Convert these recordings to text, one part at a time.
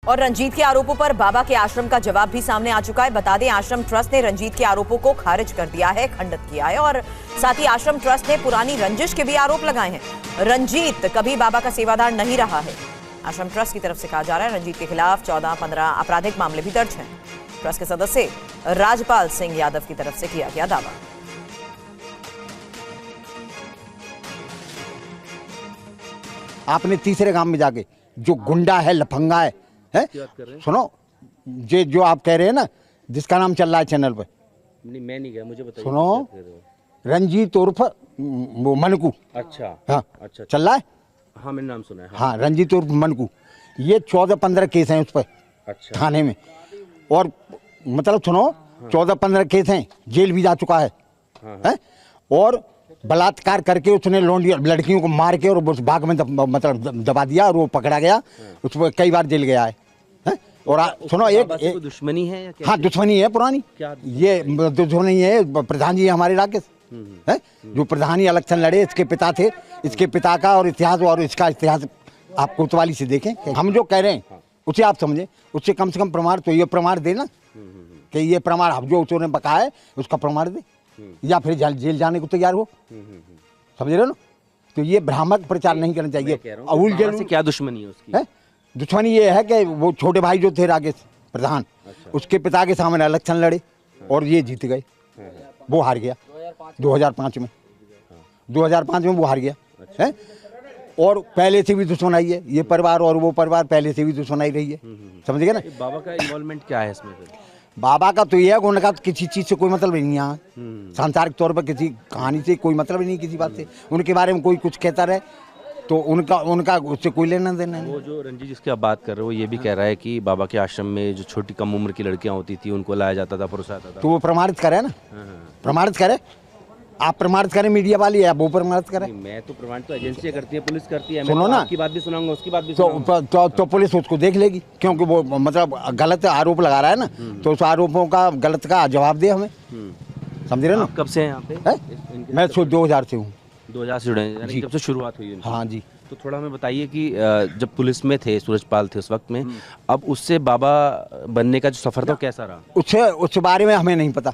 और रंजीत के आरोपों पर बाबा के आश्रम का जवाब भी सामने आ चुका है। बता दें, आश्रम ट्रस्ट ने रंजीत के आरोपों को खारिज कर दिया है, खंडित किया है और साथ ही आश्रम ट्रस्ट ने पुरानी रंजिश के भी आरोप लगाए हैं। रंजीत कभी बाबा का सेवादार नहीं रहा है। आश्रम ट्रस्ट की तरफ से कहा जा रहा है रंजीत के खिलाफ 14-15 आपराधिक मामले भी दर्ज हैं। ट्रस्ट के सदस्य राजपाल सिंह यादव की तरफ से किया गया दावा। आपने तीसरे गांव में जाके जो गुंडा है, लफंगा है, सुनो ये जो आप कह रहे हैं ना, जिसका नाम चल रहा है चैनल पे, नहीं मैं नहीं गया, मुझे बताइए। सुनो, रंजीत उर्फ वो मनकू। अच्छा हाँ, अच्छा चल रहा है। हाँ, मैंने नाम सुना है। हाँ, रंजीत उर्फ मनकू, ये 14-15 केस हैं उस पर। अच्छा। थाने में, और मतलब सुनो, 14-15 केस हैं, जेल भी जा चुका है। है? और बलात्कार करके उसने लड़कियों को मार के और उस बाग में मतलब दबा दिया और वो पकड़ा गया। उस पर कई बार जेल गया है। और सुनो, एक दुश्मनी है या क्या? हाँ, दुश्मनी है पुरानी। क्या ये दुश्मनी है। प्रधान जी हमारे इलाके है, जो प्रधान ही इलेक्शन लड़े, इसके पिता थे। इसके पिता का और इतिहास और इसका इतिहास आप कोतवाली से देखें। हम जो कह रहे हैं उसे आप समझे, उससे कम से कम प्रमाण तो ये प्रमाण देना कि ये प्रमाण हम जो उसने बकाया है उसका प्रमाण दे, या फिर जेल जाने को तैयार हो। समझ रहे हो ना? तो ये भ्रामक प्रचार नहीं करना चाहिए। अवुल जेल से क्या दुश्मनी है उसकी? दुश्मनी ये है कि वो छोटे भाई जो थे राकेश प्रधान, उसके पिता के सामने इलेक्शन लड़े और ये जीत गए, वो हार गया 2005 में। 2005 में वो हार गया है। और पहले से भी दुश्मनाई है, ये परिवार और वो परिवार पहले से भी दुश्मनाई रही है। समझ गए ना? बाबा का इन्वॉल्वमेंट क्या है इसमें फिर? बाबा का तो ये है कि उनका तो किसी चीज़ से कोई मतलब नहीं है यहाँ। सांसारिक तौर पर किसी कहानी से कोई मतलब नहीं, किसी बात से उनके बारे में कोई कुछ कहता रहे तो उनका उससे कोई लेना देना नहीं। वो जो रंजीत जिसकी आप बात कर रहे हो, ये भी कह रहा है कि बाबा के आश्रम में जो छोटी कम उम्र की लड़कियां होती थी उनको लाया जाता था, परोसा जाता था। तो वो प्रमाणित करे ना, प्रमाणित करे। आप प्रमाणित करें, मीडिया वाली है, वो प्रमाणित करें। मैं तो प्रमाणित तो एजेंसियां करती है, पुलिस करती है। सुनो मैं तो ना, आपकी बात भी सुनाऊंगा, उसकी बात भी सुनाऊंगा। तो पुलिस उसको देख लेगी, क्योंकि वो मतलब गलत आरोप लगा रहा है ना, तो उस आरोपों का गलत का जवाब दे हमें। समझ रहे ना? आप कब से हैं यहाँ पे? मैं 2000 से हूँ। 2000 से जुड़े हैं, जब से शुरुआत हुई? हाँ जी। तो थोड़ा हमें बताइए कि जब पुलिस में थे, सूरजपाल थे उस वक्त में, अब उससे बाबा बनने का जो सफर था कैसा रहा? उस बारे में हमें नहीं पता।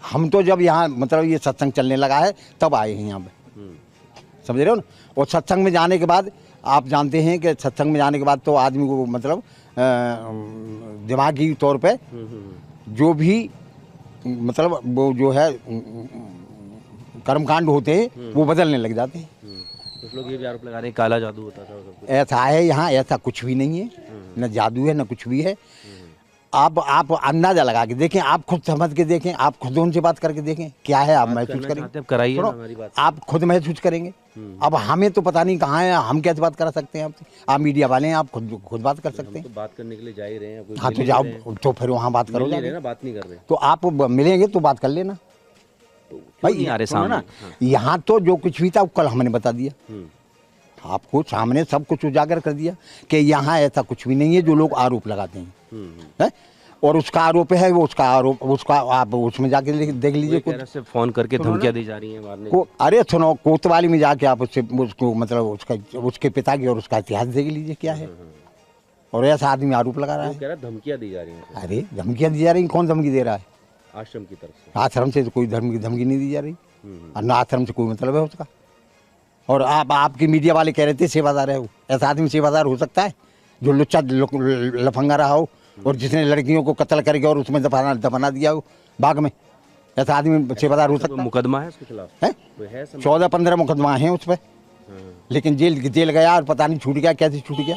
हम तो जब यहाँ मतलब ये सत्संग चलने लगा है तब आए हैं यहाँ पे। समझ रहे हो ना? और सत्संग में जाने के बाद आप जानते हैं कि सत्संग में जाने के बाद तो आदमी को मतलब दिमागी तौर पे जो भी मतलब वो जो है कर्मकांड होते हैं वो बदलने लग जाते हैं। कुछ लोग ये भी आरोप लगा रहे हैं काला जादू होता था। ऐसा है यहाँ, ऐसा कुछ भी नहीं है, न जादू है न कुछ भी है। आप अंदाजा लगा के देखें, आप खुद समझ के देखें, आप खुद उनसे बात करके देखें क्या है, आप महसूस करेंगे। आप खुद महसूस करेंगे। अब हमें तो पता नहीं कहाँ है, हम कैसे बात कर सकते हैं आपसे? आप मीडिया वाले हैं, आप खुद बात कर सकते हैं। तो बात करने के लिए जा ही रहे हैं। हाँ, तो जाओ, तो फिर वहाँ बात करो। बात नहीं कर रहे तो आप मिलेंगे तो बात कर लेना भाई। आ रहे सामने ना, यहाँ तो जो कुछ भी था कल हमने बता दिया आपको, सामने सब कुछ उजागर कर दिया कि यहाँ ऐसा कुछ भी नहीं है जो लोग आरोप लगाते हैं। और उसका आरोप है, वो उसका आरोप, उसका आप उसमें जाके देख लीजिए। कुछ फोन करके धमकियां दी जा रही हैं मारने को। अरे सुनो, कोतवाली में जाके आप उसको मतलब उसके पिता की और उसका इतिहास देख लीजिए क्या है। और ऐसा आदमी आरोप लगा रहा है। धमकियां दी जा रही हैं। अरे धमकियां दी जा रही, कौन धमकी दे रहा है? आश्रम की तरफ से। आश्रम से तो कोई धमकी नहीं दी जा रही, और ना आश्रम से कोई मतलब है उसका। और आपकी मीडिया वाले कह रहे थे सेवादार है वो। ऐसा आदमी सेवादार हो सकता है जो लुच्चा लफंगा रहा हो और जिसने लड़कियों को कत्ल करके और उसमें दफना दिया हो बाग में? ऐसा आदमी सेवादार हो सकता है? मुकदमा है उसके खिलाफ है? 14-15 मुकदमा है उस पर, लेकिन जेल गया और पता नहीं छूट गया, कैसे छूट गया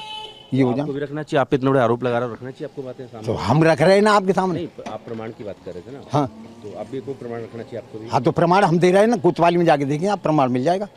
ये हो जाए। भी रखना चाहिए, आप इतने बड़े आरोप लगा रहे हो, रखना चाहिए आपको बातें सामने। तो हम रख रहे हैं ना आपके सामने। आप प्रमाण की बात कर रहे थे ना? हाँ, तो आप भी कोई प्रमाण रखना चाहिए आपको भी। हाँ, तो प्रमाण हम दे रहे हैं ना, कोतवाली में जाके देखें आप, प्रमाण मिल जाएगा।